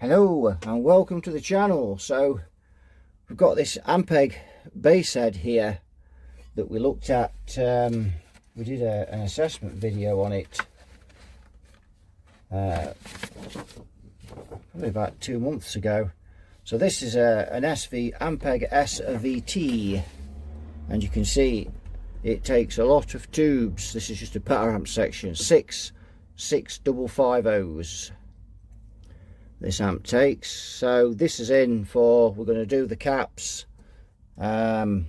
Hello and welcome to the channel. So we've got this Ampeg bass head here that we looked at. We did an assessment video on it probably about 2 months ago. So this is an Ampeg SVT, and you can see it takes a lot of tubes. This is just a power amp section, six 550s this amp takes. So this is in for, we're going to do the caps, and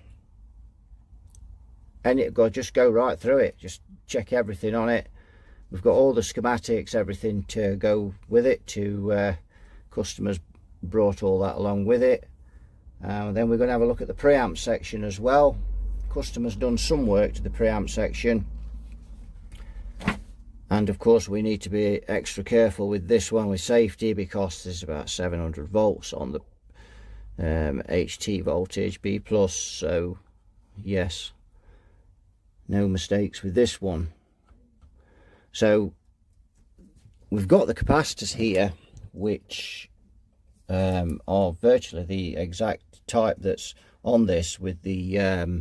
it'll just go right through it, just check everything on it. We've got all the schematics, everything to go with it. Customers brought all that along with it. Then we're going to have a look at the preamp section as well. Customers done some work to the preamp section, and of course we need to be extra careful with this one with safety, because there's about 700 volts on the HT voltage B+, so yes, no mistakes with this one. So we've got the capacitors here, which are virtually the exact type that's on this, with the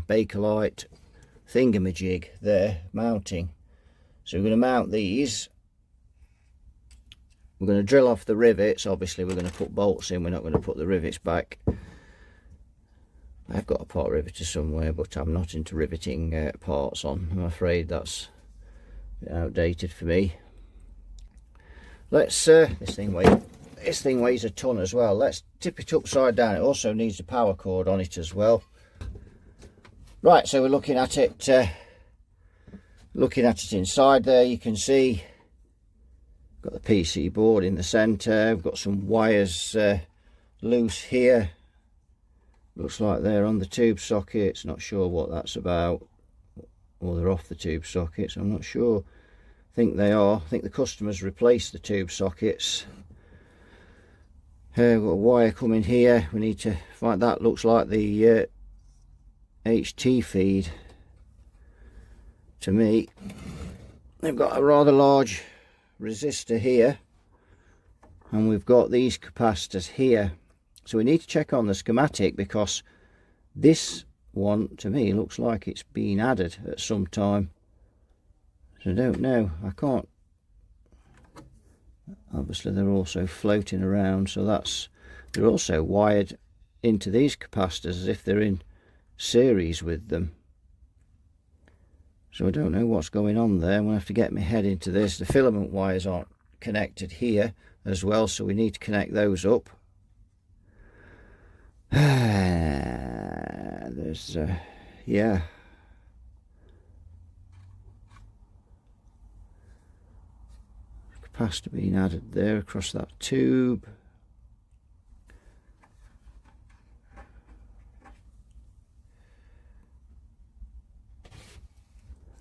Bakelite thingamajig there mounting. So we're going to mount these. We're going to drill off the rivets. Obviously we're going to put bolts in, we're not going to put the rivets back. I've got a part riveter somewhere, but I'm not into riveting parts on. I'm afraid that's outdated for me. Let's this thing weighs a ton as well. Let's tip it upside down. It also needs a power cord on it as well. Right, so we're looking at it inside there. You can see got the PC board in the center. We've got some wires loose here, looks like they're on the tube sockets. Not sure what that's about, or they're off the tube sockets, I'm not sure. I think they are. I think the customers replaced the tube sockets. We've got a wire coming here. We need to find, that looks like the HT feed to me. They've got a rather large resistor here, and we've got these capacitors here. So we need to check on the schematic, because this one to me looks like it's been added at some time. So I don't know, I can't, obviously they're also floating around, so they're also wired into these capacitors as if they're in series with them. So I don't know what's going on there. I'm going to have to get my head into this. The filament wires aren't connected here as well, so we need to connect those up. There's yeah, capacitor being added there across that tube.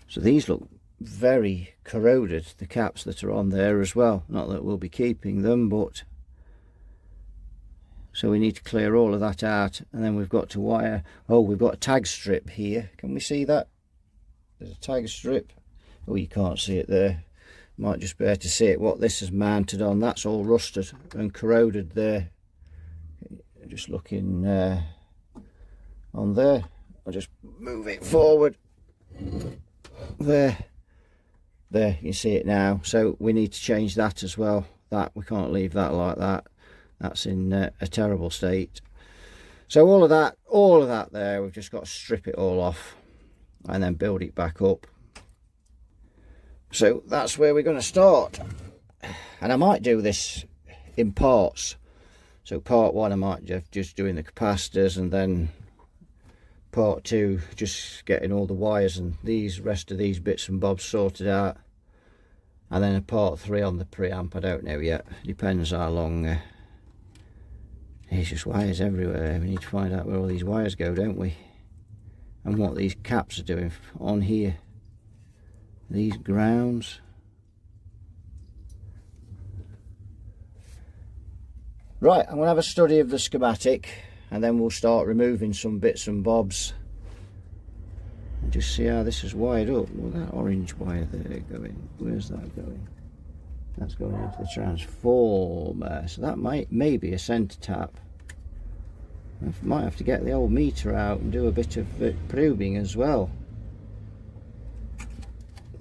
So these look very corroded, the caps that are on there as well. Not that we'll be keeping them, but so we need to clear all of that out. And then we've got to wire, oh, we've got a tag strip here. Can we see that? There's a tag strip. Oh, you can't see it there. Might just be able to see it. What this is mounted on, that's all rusted and corroded there. Just looking on there. I'll just move it forward. There you can see it now. So we need to change that as well. That we can't leave that like that. That's in a terrible state. So all of that there, we've just got to strip it all off and then build it back up. So that's where we're going to start, and I might do this in parts. So part one I might just doing the capacitors, and then part two just getting all the wires and these rest of these bits and bobs sorted out, and then a part three on the preamp. I don't know yet, depends how long. There's just wires everywhere. We need to find out where all these wires go, don't we, and what these caps are doing on here, these grounds. Right, I'm going to have a study of the schematic, and then we'll start removing some bits and bobs and just see how this is wired up. Well, that orange wire there going, where's that going? That's going into the transformer, so that may be a centre tap. I might have to get the old meter out and do a bit of probing as well.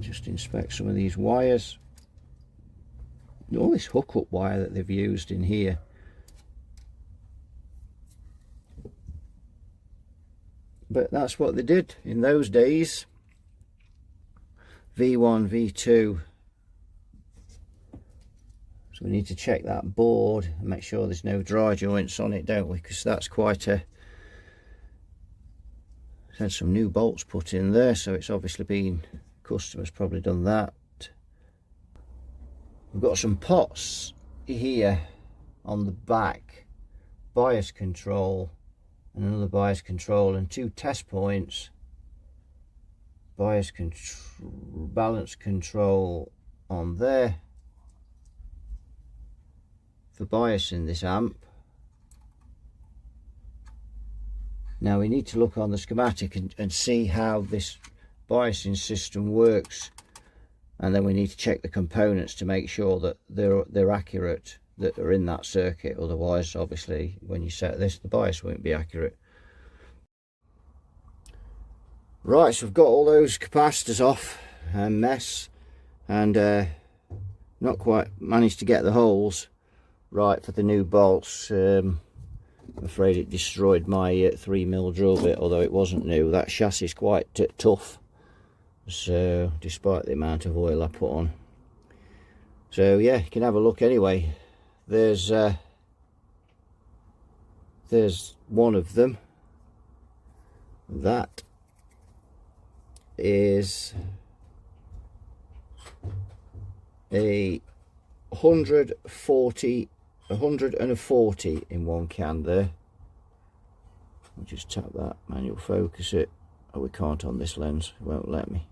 Just inspect some of these wires. All this hookup wire that they've used in here. But that's what they did in those days. V1, V2. So we need to check that board and make sure there's no dry joints on it, don't we? Because that's quite a... Had some new bolts put in there, so it's obviously been... Customer's probably done that. We've got some pots here on the back. Bias control. And another bias control and 2 test points. Bias control, balance control on there for biasing this amp. Now we need to look on the schematic and see how this biasing system works, and then we need to check the components to make sure that they're accurate, that are in that circuit. Otherwise, obviously, when you set this, the bias won't be accurate. Right, so we've got all those capacitors off and mess, and not quite managed to get the holes right for the new bolts. I'm afraid it destroyed my 3mm drill bit, although it wasn't new. That chassis is quite tough, so despite the amount of oil I put on. So yeah, you can have a look anyway. There's one of them. That is a 140 in one can there. I'll just tap that, manual focus it. Oh, we can't on this lens, it won't let me.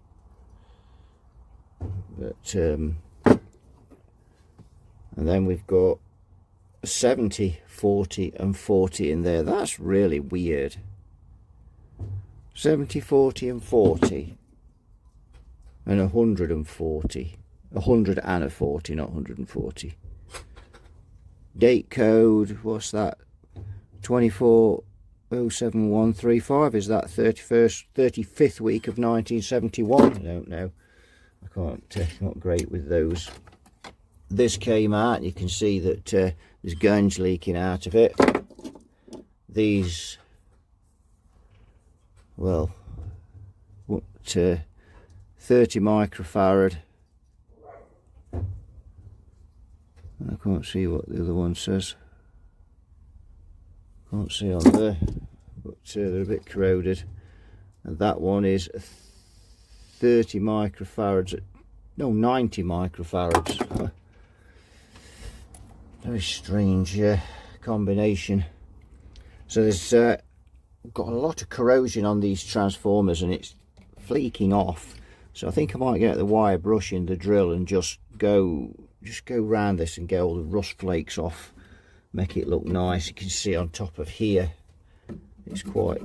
But and then we've got 70, 40 and 40 in there. That's really weird. 70, 40 and 40 and 140. 100 and a 40, not 140. Date code, what's that? 2407135. Is that 35th week of 1971? I don't know. I can't, not great with those. This came out, you can see that there's gunge leaking out of it. These, well, what, 30 microfarad. I can't see what the other one says. Can't see on there, but they're a bit corroded. And that one is 30 microfarads. No, 90 microfarads. Very strange combination. So there's got a lot of corrosion on these transformers, and it's fleeking off. So I think I might get the wire brush in the drill and just go round this and get all the rust flakes off, make it look nice. You can see on top of here it's quite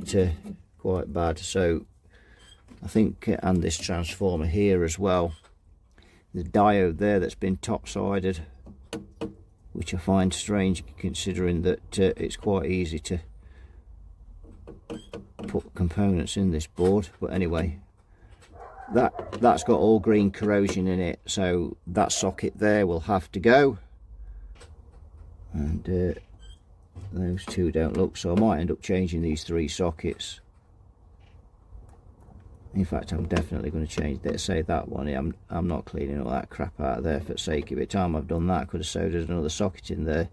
bad. So I think, and this transformer here as well, the diode there that's been top-sided, which I find strange considering that it's quite easy to put components in this board. But anyway, that's got all green corrosion in it, so that socket there will have to go, and those two don't look, so I might end up changing these 3 sockets. In fact, I'm definitely going to change that. Say that one. I'm not cleaning all that crap out of there for the sake of it. Time I've done that, I could have soldered another socket in there.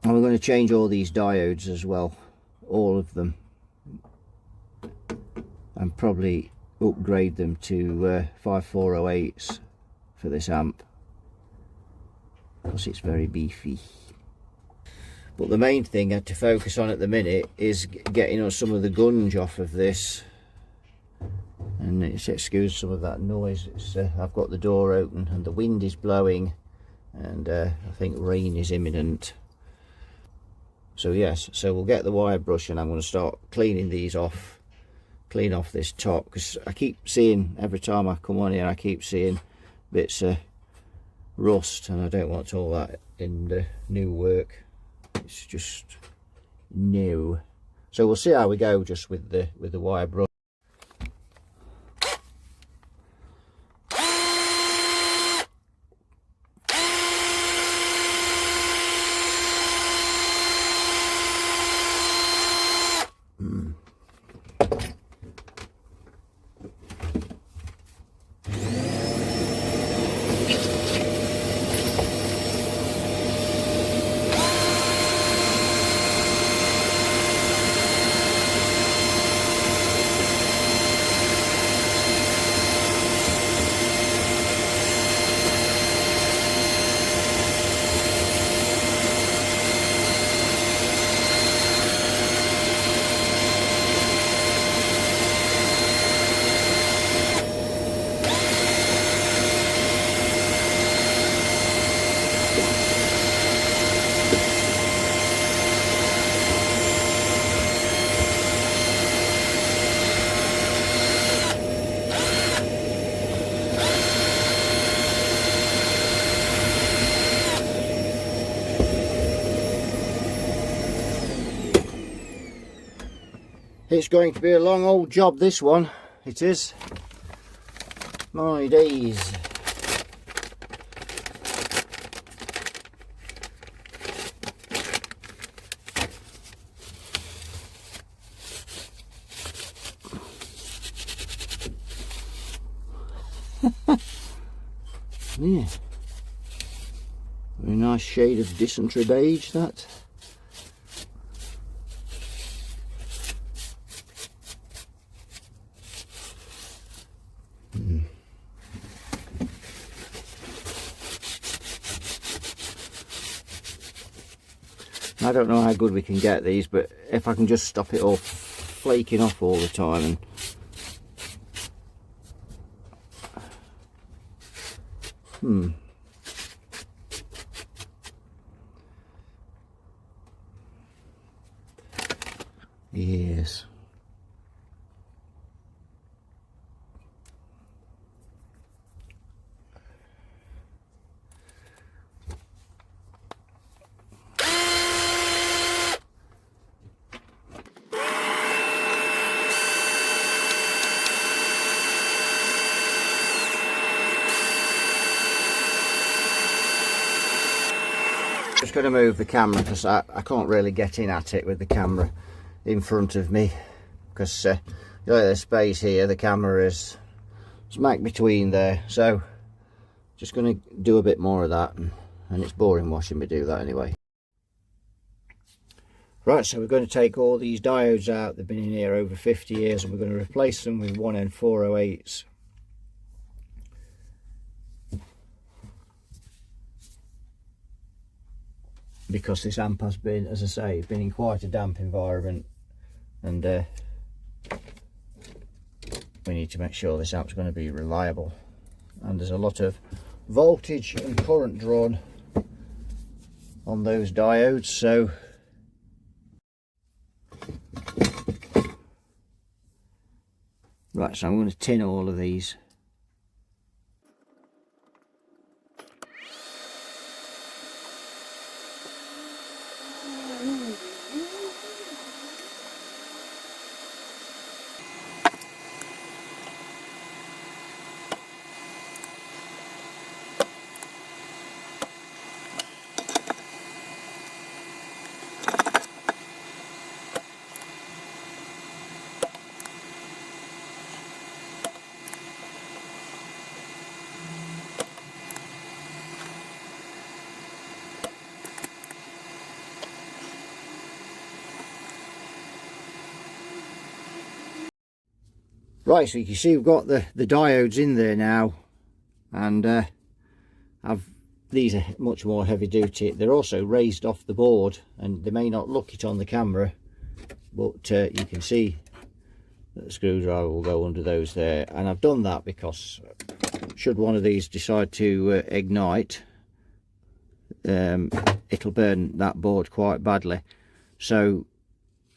And we're going to change all these diodes as well, all of them, and probably upgrade them to 5408s for this amp, because it's very beefy. But the main thing I had to focus on at the minute is getting some of the gunge off of this, and it's excuse some of that noise. It's I've got the door open and the wind is blowing, and I think rain is imminent. So yes, so we'll get the wire brush and I'm going to start cleaning these off, clean off this top, because I keep seeing, every time I come on here, I keep seeing bits of rust, and I don't want all that in the new work. It's just new. So we'll see how we go just with the wire brush. It's going to be a long old job, this one. It is. My days. Yeah. Very nice shade of dysentery beige, that. I don't know how good we can get these, but if I can just stop it all flaking off all the time and yes. Just going to move the camera because I can't really get in at it with the camera in front of me, because the space here, the camera is smack between there. So just going to do a bit more of that, and it's boring watching me do that anyway. Right, so we're going to take all these diodes out. They've been in here over 50 years, and we're going to replace them with 1N408s. Because this amp has been, as I say, been in quite a damp environment, and we need to make sure this amp's going to be reliable. And there's a lot of voltage and current drawn on those diodes, so right, so I'm going to tin all of these. Right, so you can see we've got the diodes in there now, and these are much more heavy duty. They're also raised off the board, and they may not look it on the camera, but you can see that the screwdriver will go under those there. And I've done that because should one of these decide to ignite, it'll burn that board quite badly. So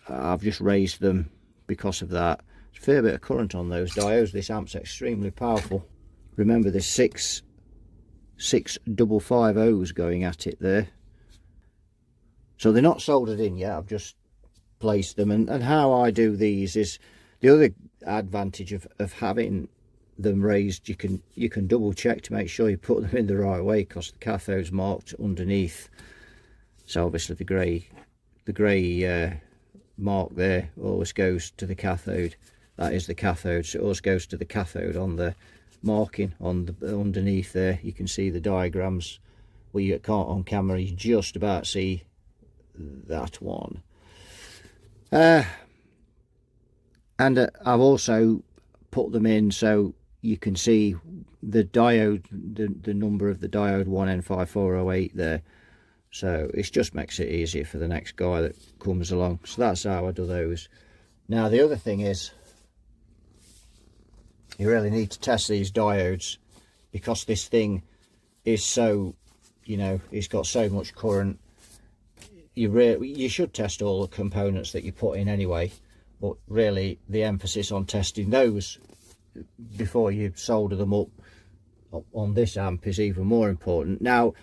I've just raised them because of that. There's a fair bit of current on those diodes. This amp's extremely powerful. Remember, there's 6 6550s going at it there. So they're not soldered in yet, I've just placed them. And how I do these is, the other advantage of having them raised, you can double check to make sure you put them in the right way, because the cathode's marked underneath. So obviously the grey mark there always goes to the cathode. That is the cathode, so it always goes to the cathode on the marking on the underneath there. You can see the diagrams. Well, you can't on camera, you just about see that one. And I've also put them in so you can see the diode, the number of the diode 1N5408 there. So it just makes it easier for the next guy that comes along. So that's how I do those. Now the other thing is, you really need to test these diodes, because this thing is so, you know, it's got so much current. You should test all the components that you put in anyway, but really the emphasis on testing those before you solder them up on this amp is even more important. Now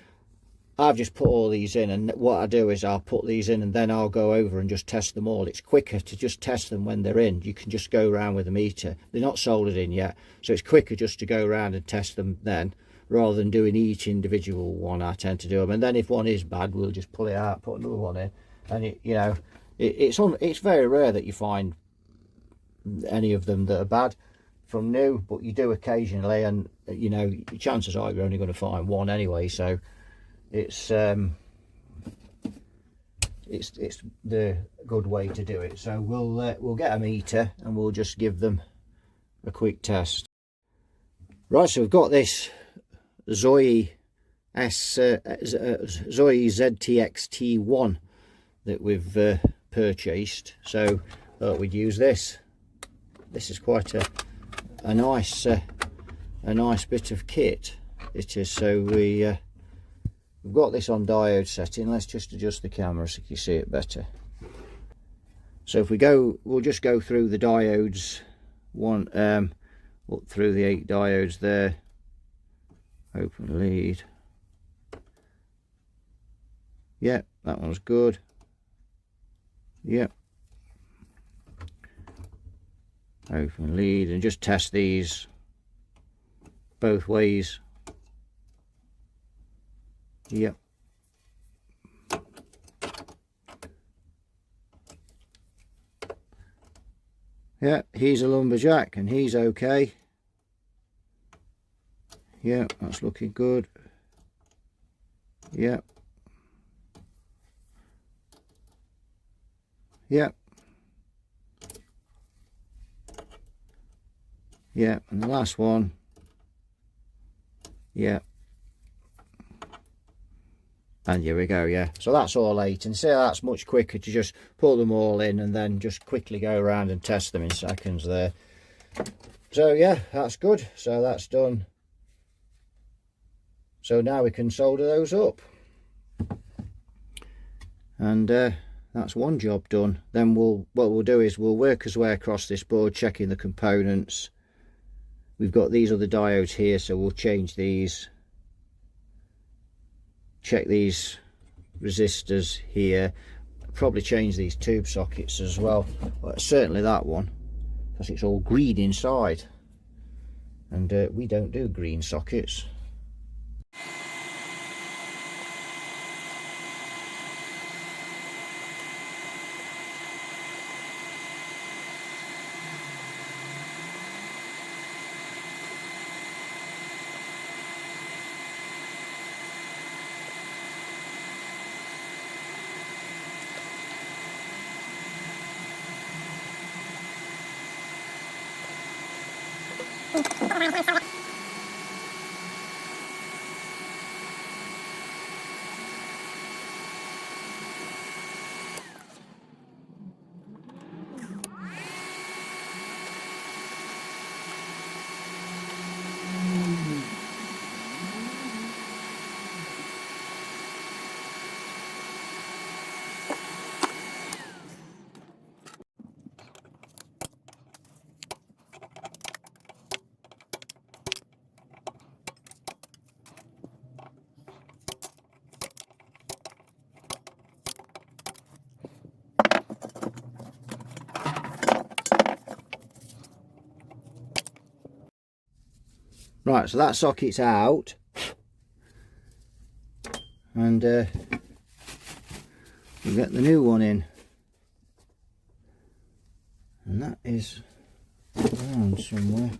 I've just put all these in, and what I do is I'll put these in and then I'll go over and just test them all. It's quicker to just test them when they're in. You can just go around with a meter. They're not soldered in yet, so it's quicker just to go around and test them then, rather than doing each individual one. I tend to do them, and then if one is bad, we'll just pull it out, put another one in. And it's very rare that you find any of them that are bad from new, but you do occasionally, and you know, chances are you're only going to find one anyway. So it's the good way to do it. So we'll get a meter and we'll just give them a quick test. Right, so we've got this Zoe ZTX-T1 that we've purchased. So we'd use this. This is quite a nice bit of kit. It is. So we've got this on diode setting. Let's just adjust the camera so you can see it better. So if we go, we'll just go through the diodes, up through the 8 diodes there. Open lead. Yep, that one's good. Yep. Open lead, and just test these both ways. Yep. Yeah, he's a lumberjack and he's okay. Yeah, that's looking good. Yep. Yep. Yeah, and the last one. Yeah. And here we go. Yeah, so that's all 8, and see how that's much quicker to just pull them all in and then just quickly go around and test them in seconds there. So yeah, that's good. So that's done. So now we can solder those up, and that's one job done. Then what we'll do is we'll work our way across this board, checking the components. We've got these other diodes here, so we'll change these. Check these resistors here. Probably change these tube sockets as well. Certainly that one, because it's all green inside, and we don't do green sockets. Right, so that socket's out, and we'll get the new one in, and that is around somewhere.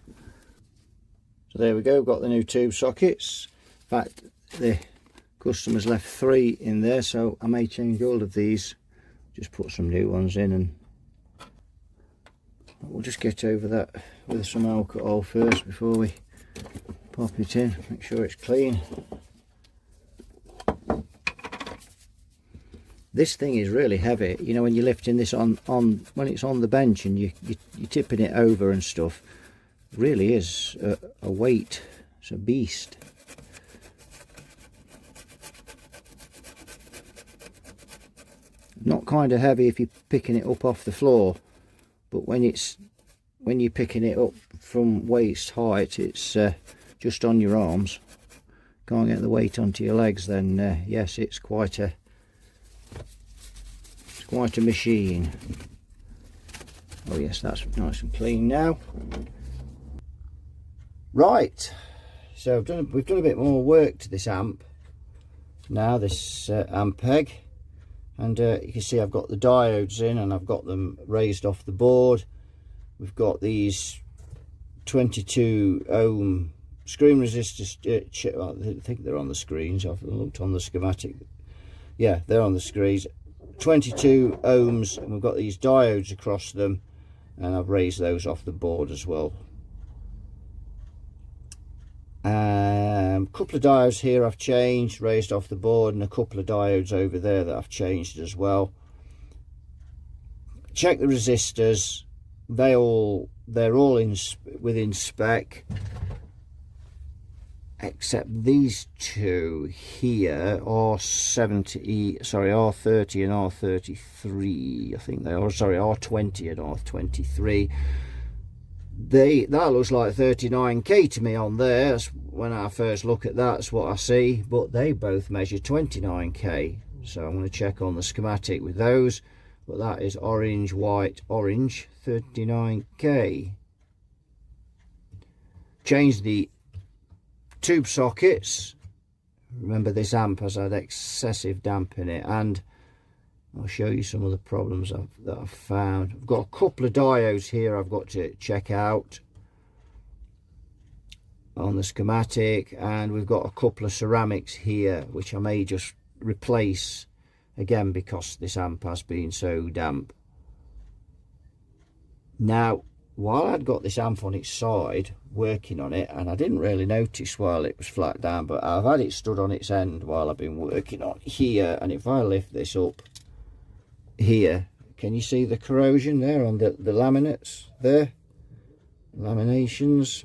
So there we go, got the new tube sockets. In fact, the customer's left 3 in there, so I may change all of these, just put some new ones in, and we'll just get over that with some alcohol first before we pop it in, make sure it's clean. This thing is really heavy, you know, when you're lifting this on when it's on the bench and you're tipping it over and stuff. It really is a weight. It's a beast. Not kind of heavy if you're picking it up off the floor, but when you're picking it up from waist height, it's just on your arms, can't get the weight onto your legs, then yes, it's quite a machine. Oh yes, that's nice and clean now. Right, so we've done a bit more work to this amp now, this Ampeg, and you can see I've got the diodes in and I've got them raised off the board. We've got these 22 ohm screen resistors. I think they're on the screens. I've looked on the schematic. Yeah, they're on the screens. 22 ohms, and we've got these diodes across them, and I've raised those off the board as well. A couple of diodes here I've changed, raised off the board, and a couple of diodes over there that I've changed as well. Check the resistors. They're all within spec, except these two here are R30 and R33, I think they are. Sorry, R20 and R23. That looks like 39k to me on there. That's when I first look at that's what I see, but they both measure 29k, so I'm going to check on the schematic with those. But that is orange, white, orange, 39k. Change the tube sockets. Remember, this amp has had excessive damp in it, and I'll show you some of the problems that I've found. I've got a couple of diodes here I've got to check out on the schematic, and we've got a couple of ceramics here which I may just replace again because this amp has been so damp. Now, while I'd got this amp on its side working on it, and I didn't really notice while it was flat down, but I've had it stood on its end while I've been working on here, and if I lift this up here, can you see the corrosion there on the laminates there? Laminations.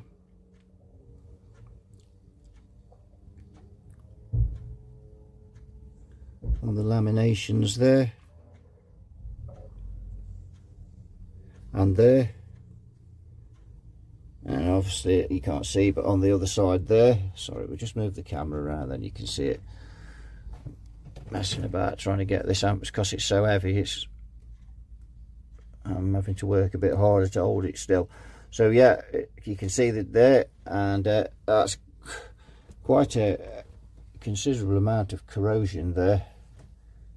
On the laminations there. And there. And obviously you can't see, but on the other side there, sorry, we'll just move the camera around, then you can see it. Messing about trying to get this amp because it's so heavy, I'm having to work a bit harder to hold it still. So yeah, you can see that there, and that's quite a considerable amount of corrosion there.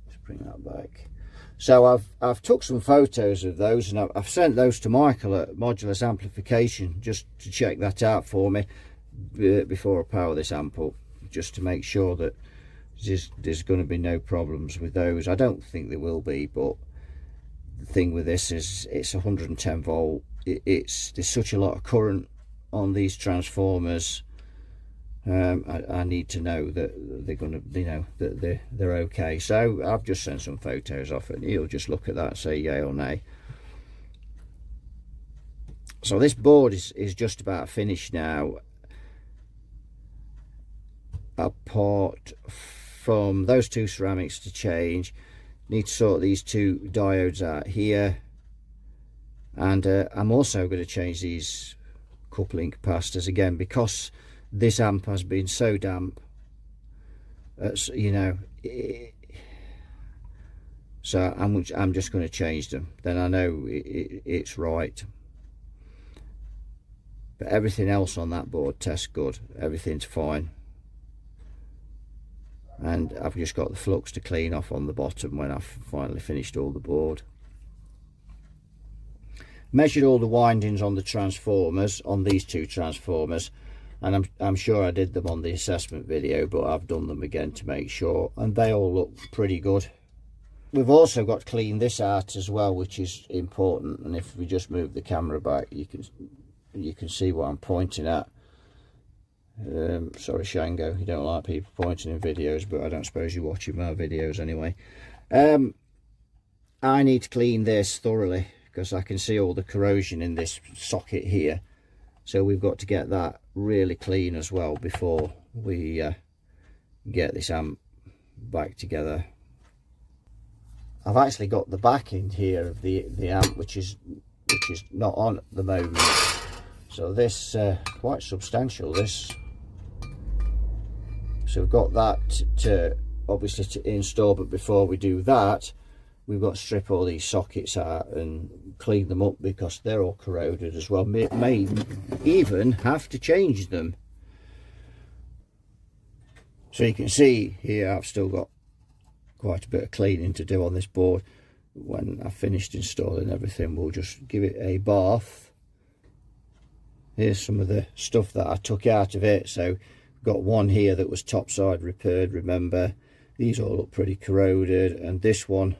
Let's bring that back. So I've took some photos of those, and I've sent those to Michael at Modulus Amplification just to check that out for me before I power this amp up, just to make sure that there's going to be no problems with those. I don't think there will be, but the thing with this is it's 110 volt. There's such a lot of current on these transformers. I need to know that they're going to, you know, that they're okay. So I've just sent some photos off it. You'll just look at that and say yay or nay. So this board is just about finished now, apart from those two ceramics to change. Need to sort these two diodes out here, and I'm also going to change these coupling capacitors again because this amp has been so damp, you know, so I'm just going to change them, then I know it's right. but everything else on that board tests good. Everything's fine, and I've just got the flux to clean off on the bottom when I've finally finished all the board. Measured all the windings on the transformers, on these two transformers, and I'm sure I did them on the assessment video, but I've done them again to make sure, and they all look pretty good. We've also got to clean this out as well, which is important, and if we just move the camera back, you can see what I'm pointing at. Sorry Shango, you don't like people pointing in videos, but I don't suppose you're watching my videos anyway. I need to clean this thoroughly, because I can see all the corrosion in this socket here, so we've got to get that really clean as well before we get this amp back together. I've actually got the back end here of the amp, which is not on at the moment, so this quite substantial, this. So we've got that to obviously to install, but before we do that, we've got to strip all these sockets out and clean them up, because they're all corroded as well. May even have to change them. So you can see here I've still got quite a bit of cleaning to do on this board. When I've finished installing everything, we'll just give it a bath. Here's some of the stuff that I took out of it. So we've got one here that was topside repaired, remember. These all look pretty corroded, and this one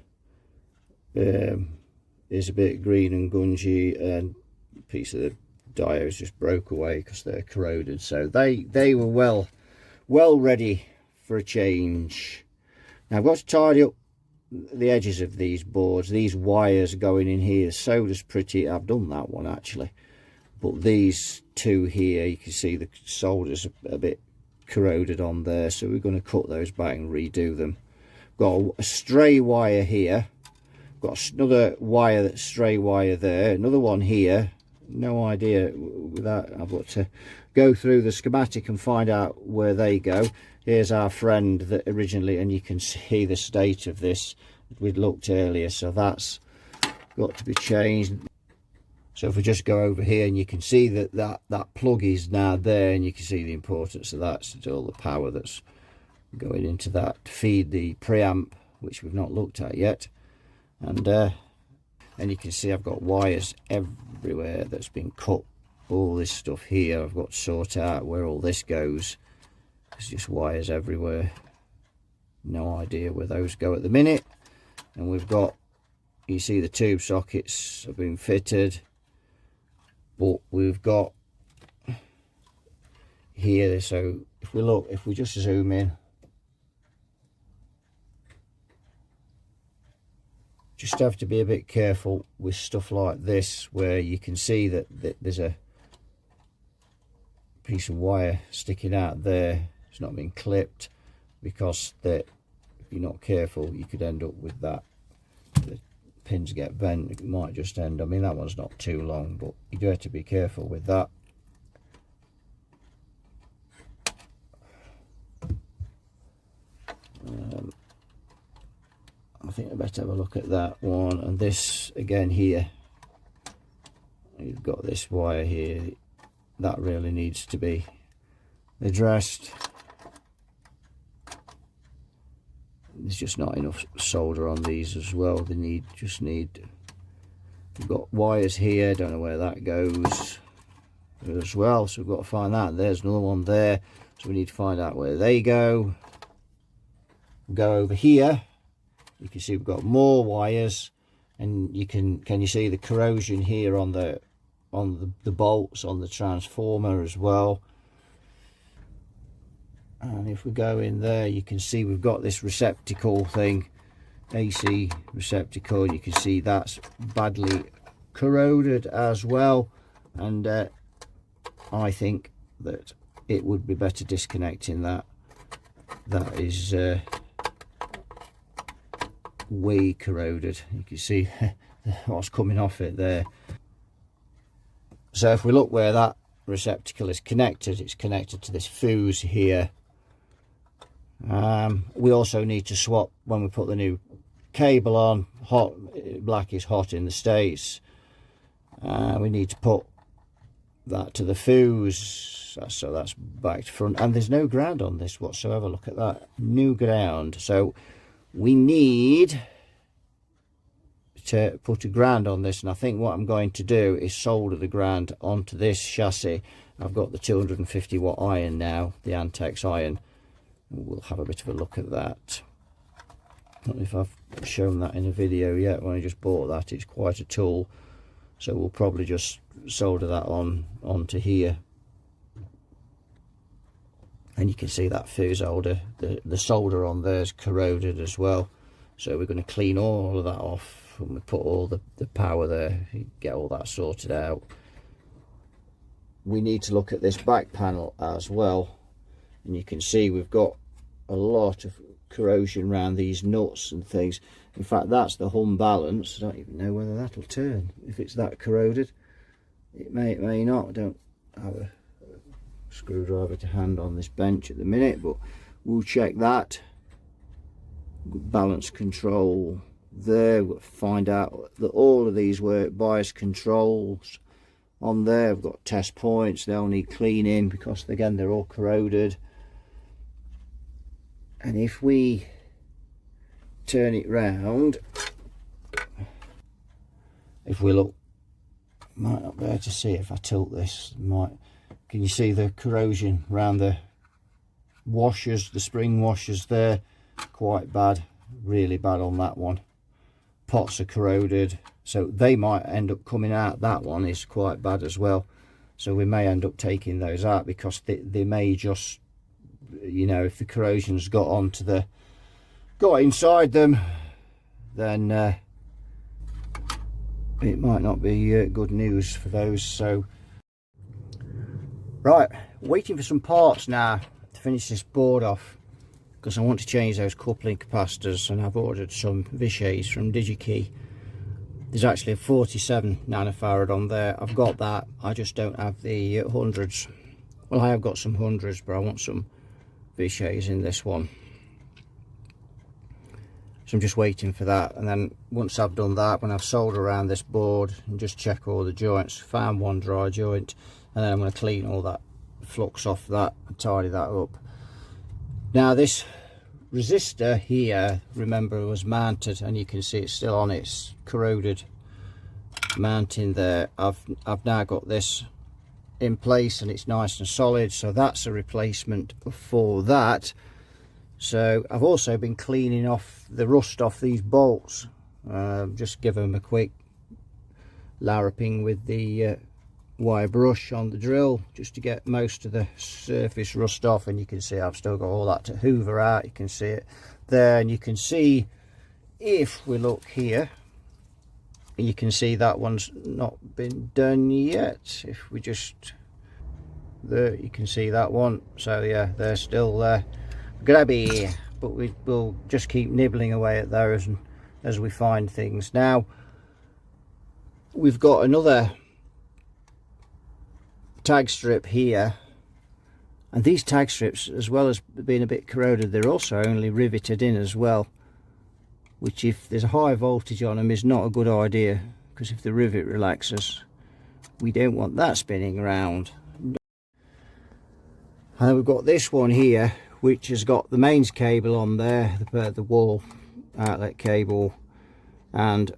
is a bit green and gungy, and a piece of the diodes just broke away because they're corroded. So they were well ready for a change. Now I've got to tidy up the edges of these boards. These wires going in here, so does pretty. I've done that one actually, but these two here, you can see the solder's a bit corroded on there, so we're going to cut those back and redo them. Got a stray wire here, got another wire, that's stray wire there, another one here. No idea with that. I've got to go through the schematic and find out where they go. Here's our friend that originally, and you can see the state of this, we'd looked earlier, so that's got to be changed. So if we just go over here, and you can see that plug is now there, and you can see the importance of that. So it's all the power that's going into that to feed the preamp, which we've not looked at yet. And you can see I've got wires everywhere that's been cut. All this stuff here, I've got to sort out where all this goes. There's just wires everywhere. No idea where those go at the minute. And we've got, you see the tube sockets have been fitted, but we've got here, so if we look, if we just zoom in, just have to be a bit careful with stuff like this, where you can see that there's a piece of wire sticking out there. It's not been clipped, because if you're not careful, you could end up with that. The pins get bent, it might just end. I mean, that one's not too long, but you do have to be careful with that. I think I better have a look at that one. And this again here, you've got this wire here that really needs to be addressed. There's just not enough solder on these as well. They need, we've got wires here, don't know where that goes as well, so we've got to find that. There's another one there, so we need to find out where they go. Go over here, you can see we've got more wires, and can you see the corrosion here on the bolts on the transformer as well. And if we go in there, you can see we've got this receptacle thing, AC receptacle. You can see that's badly corroded as well, and I think that it would be better disconnecting that. That is way corroded. You can see what's coming off it there. So if we look where that receptacle is connected, it's connected to this fuse here. We also need to swap when we put the new cable on. Black is hot in the States. We need to put that to the fuse. So that's back to front, and there's no ground on this whatsoever. Look at that, new ground. So we need to put a ground on this, and I think what I'm going to do is solder the ground onto this chassis. I've got the 250 watt iron now, the Antex iron. We'll have a bit of a look at that. I don't know if I've shown that in a video yet. When I just bought that, it's quite a tool, so we'll probably just solder that onto here. And you can see that fuse holder, the solder on there is corroded as well, so we're going to clean all of that off. When we put all the power there, get all that sorted out. We need to look at this back panel as well, and you can see we've got a lot of corrosion around these nuts and things. In fact, that's the hum balance. I don't even know whether that'll turn if it's that corroded. It may not. I don't have a screwdriver to hand on this bench at the minute, but we'll check that. Balance control there. We'll find out that all of these work. Bias controls on there. We've got test points. They'll need cleaning because again they're all corroded. And if we turn it round, if we look, might not be able to see if I tilt this. Can you see the corrosion around the washers, the spring washers there? Quite bad, really bad on that one. Pots are corroded, so they might end up coming out. That one is quite bad as well, so we may end up taking those out because they may just, you know, if the corrosion's got inside them, then it might not be good news for those. So right, waiting for some parts now to finish this board off, because I want to change those coupling capacitors, and I've ordered some Vichets from DigiKey. There's actually a 47 nanofarad on there. I've got that, I just don't have the hundreds. Well, I have got some hundreds, but I want some Vichets in this one. So I'm just waiting for that, and then once I've done that, when I've soldered around this board and just check all the joints, found one dry joint, and then I'm going to clean all that flux off that and tidy that up. Now this resistor here, remember, was mounted, and you can see it's still on its corroded mounting there. I've now got this in place and it's nice and solid, so that's a replacement for that. So I've also been cleaning off the rust off these bolts. Just give them a quick larraping with the wire brush on the drill, just to get most of the surface rust off. And you can see I've still got all that to hoover out. You can see it there, and you can see, if we look here, you can see that one's not been done yet. If we just, there, you can see that one. So yeah, they're still grabby, but we'll just keep nibbling away at those as we find things. Now we've got another tag strip here, and these tag strips, as well as being a bit corroded, they're also only riveted in as well, which, if there's a high voltage on them, is not a good idea, because if the rivet relaxes, we don't want that spinning around. And we've got this one here, which has got the mains cable on there, the wall outlet cable, and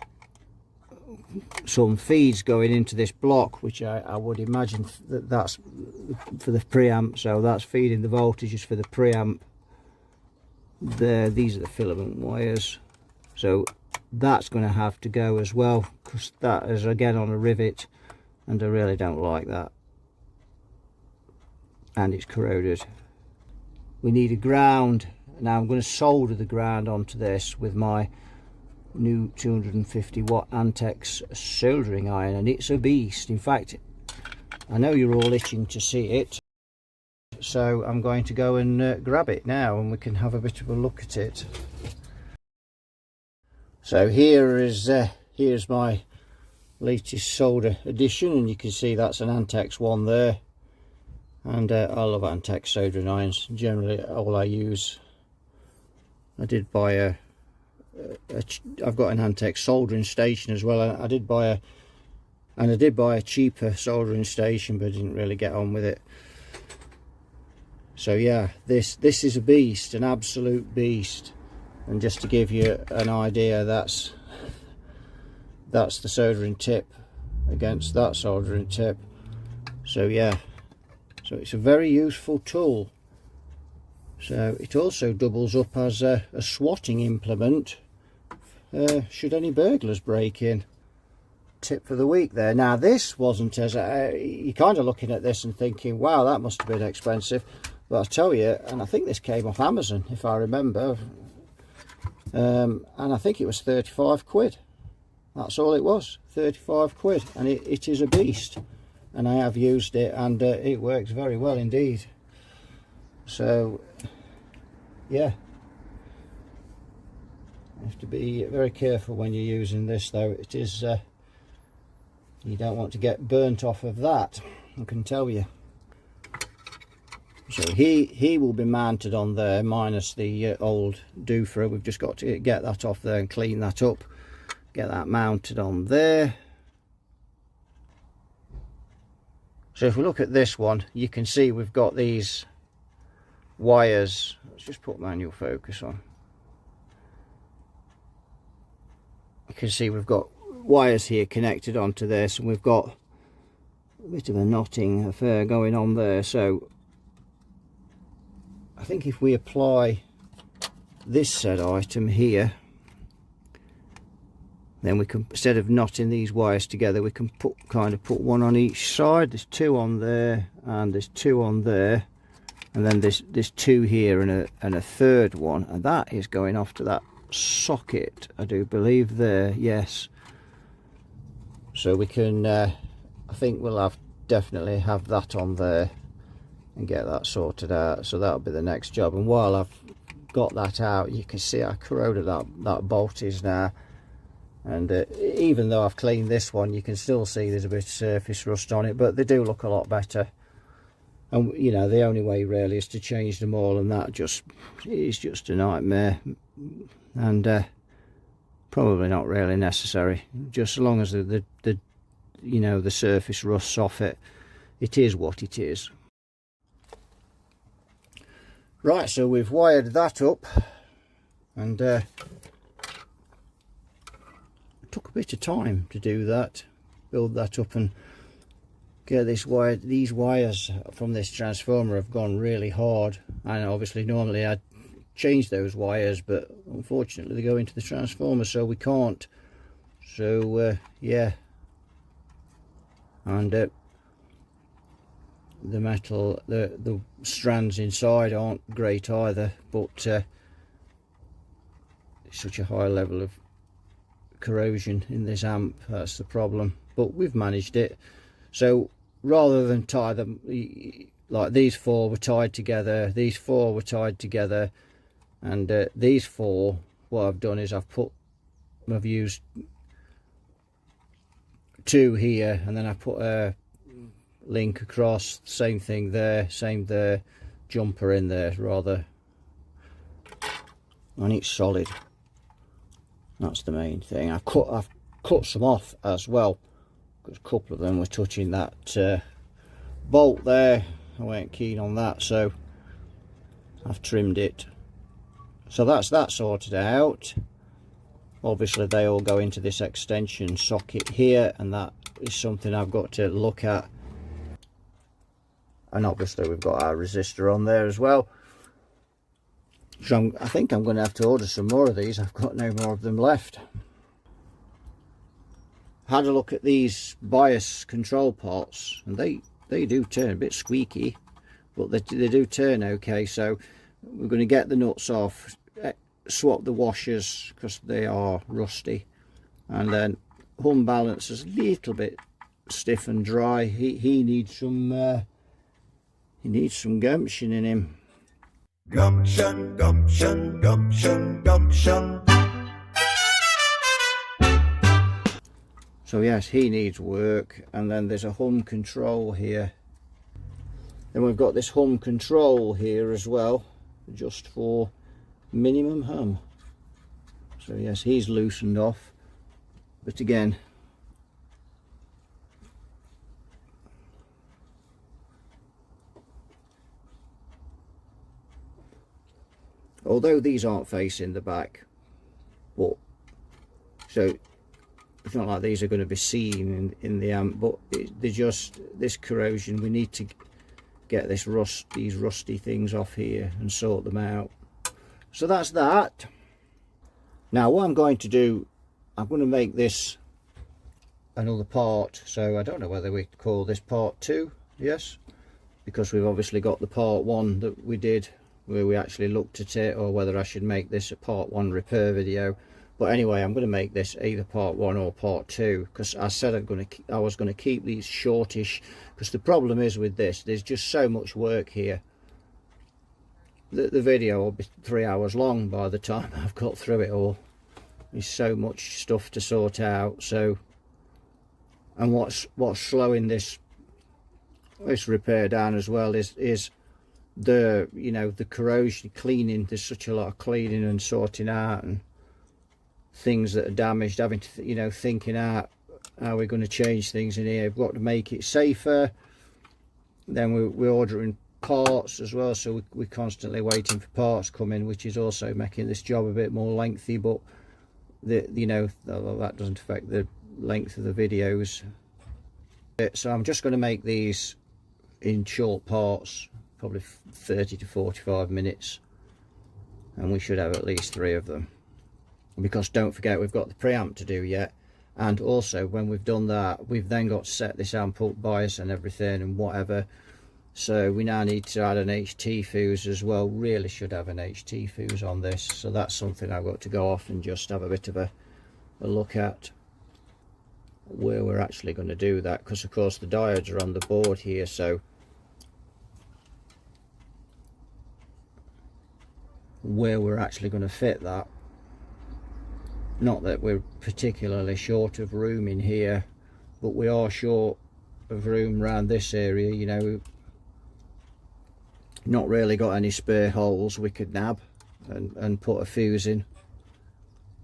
some feeds going into this block, which I would imagine that's for the preamp. So that's feeding the voltages for the preamp there. These are the filament wires, so that's going to have to go as well, because that is again on a rivet, and I really don't like that, and it's corroded. We need a ground. Now I'm going to solder the ground onto this with my new 250 watt Antex soldering iron, and it's a beast. In fact, I know you're all itching to see it, so I'm going to go and grab it now, and we can have a bit of a look at it. So here's my latest solder addition, and you can see that's an Antex one there, and I love Antex soldering irons. Generally all I use. I did buy I've got an Antex soldering station as well. I did buy And I did buy a cheaper soldering station, but I didn't really get on with it. So yeah, this is a beast, an absolute beast. And just to give you an idea, that's the soldering tip against that soldering tip. So yeah, so it's a very useful tool. So it also doubles up as a swatting implement should any burglars break in. Tip for the week there. Now this wasn't as you're kind of looking at this and thinking, wow, that must have been expensive, but I'll tell you, and I think this came off Amazon if I remember, and I think it was 35 quid. That's all it was, 35 quid, and it is a beast, and I have used it, and it works very well indeed. So yeah, you have to be very careful when you're using this, though. It is you don't want to get burnt off of that, I can tell you. So he will be mounted on there, minus the old doofer. We've just got to get that off there and clean that up, get that mounted on there. So if we look at this one, you can see we've got these wires. Let's just put manual focus on. You can see we've got wires here connected onto this, and we've got a bit of a knotting affair going on there. So I think if we apply this said item here, then we can, instead of knotting these wires together, we can put one on each side. There's two on there, and there's two on there, and then there's two here and a third one, and that is going off to that socket, I do believe, there. Yes. So we can I think we'll definitely have that on there and get that sorted out. So that'll be the next job. And while I've got that out, you can see how corroded that bolt is now. And even though I've cleaned this one, you can still see there's a bit of surface rust on it, but they do look a lot better. And you know, the only way really is to change them all, and that is just a nightmare, and probably not really necessary. Just as long as the you know, the surface rusts off it, it is what it is. Right, so we've wired that up, and it took a bit of time to do that, build that up and get this wired. These wires from this transformer have gone really hard, and obviously normally I'd change those wires, but unfortunately they go into the transformer, so we can't. So yeah, and the metal, the strands inside aren't great either, but such a high level of corrosion in this amp, that's the problem. But we've managed it. So rather than tie them, like these four were tied together, these four were tied together, and these four, what I've done is I've used two here, and then I put a link across, same thing there, same there, jumper in there rather, and it's solid. That's the main thing. I've cut some off as well, because a couple of them were touching that bolt there. I weren't keen on that, so I've trimmed it. So that's that sorted out. Obviously they all go into this extension socket here, and that is something I've got to look at. And obviously we've got our resistor on there as well. So I think I'm going to have to order some more of these. I've got no more of them left. Had a look at these bias control parts, and they do turn a bit squeaky, but they do turn okay. So we're going to get the nuts off, swap the washers because they are rusty, and then hum balance is a little bit stiff and dry. He needs some gumption in him. Gumption, gumption, gumption, gumption. So yes, he needs work. And then there's a hum control here. Then we've got this hum control here as well, just for minimum hum. So yes, he's loosened off, but again, although these aren't facing the back, but so it's not like these are going to be seen in the amp, but they're just this corrosion. We need to get these rusty things off here and sort them out. So that's that. Now what I'm going to do, I'm going to make this another part. So I don't know whether we call this part 2, yes, because we've obviously got the part 1 that we did where we actually looked at it, or whether I should make this a part 1 repair video. But anyway, I'm going to make this either part 1 or part 2, because I said I was going to keep these shortish, because the problem is with this, there's just so much work here. The video will be 3 hours long by the time I've got through it all. There's so much stuff to sort out. So, and what's slowing this repair down as well is the, you know, the corrosion, cleaning. There's such a lot of cleaning and sorting out, and things that are damaged, having to, you know, thinking out how we're going to change things in here. We've got to make it safer. Then we're ordering parts as well, so we're constantly waiting for parts coming, which is also making this job a bit more lengthy. But you know, that doesn't affect the length of the videos. So I'm just going to make these in short parts, probably 30 to 45 minutes, and we should have at least 3 of them, because don't forget we've got the preamp to do yet. And also when we've done that, we've then got to set this amp up, bias and everything and whatever. So we now need to add an HT fuse as well. Really should have an HT fuse on this, so that's something I've got to go off and just have a bit of a look at where we're actually going to do that, because of course the diodes are on the board here, so where we're actually going to fit that. Not that we're particularly short of room in here, but we are short of room around this area, you know. Not really got any spare holes we could nab and put a fuse in,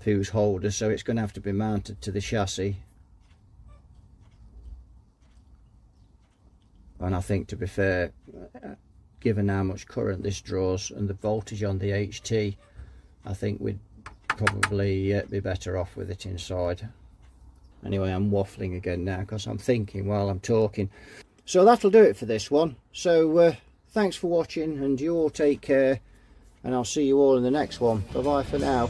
fuse holder, so it's going to have to be mounted to the chassis. And I think, to be fair, given how much current this draws and the voltage on the HT, I think we'd probably be better off with it inside. Anyway, I'm waffling again now because I'm thinking while I'm talking. So that'll do it for this one. So thanks for watching, and you all take care, and I'll see you all in the next one. Bye bye for now.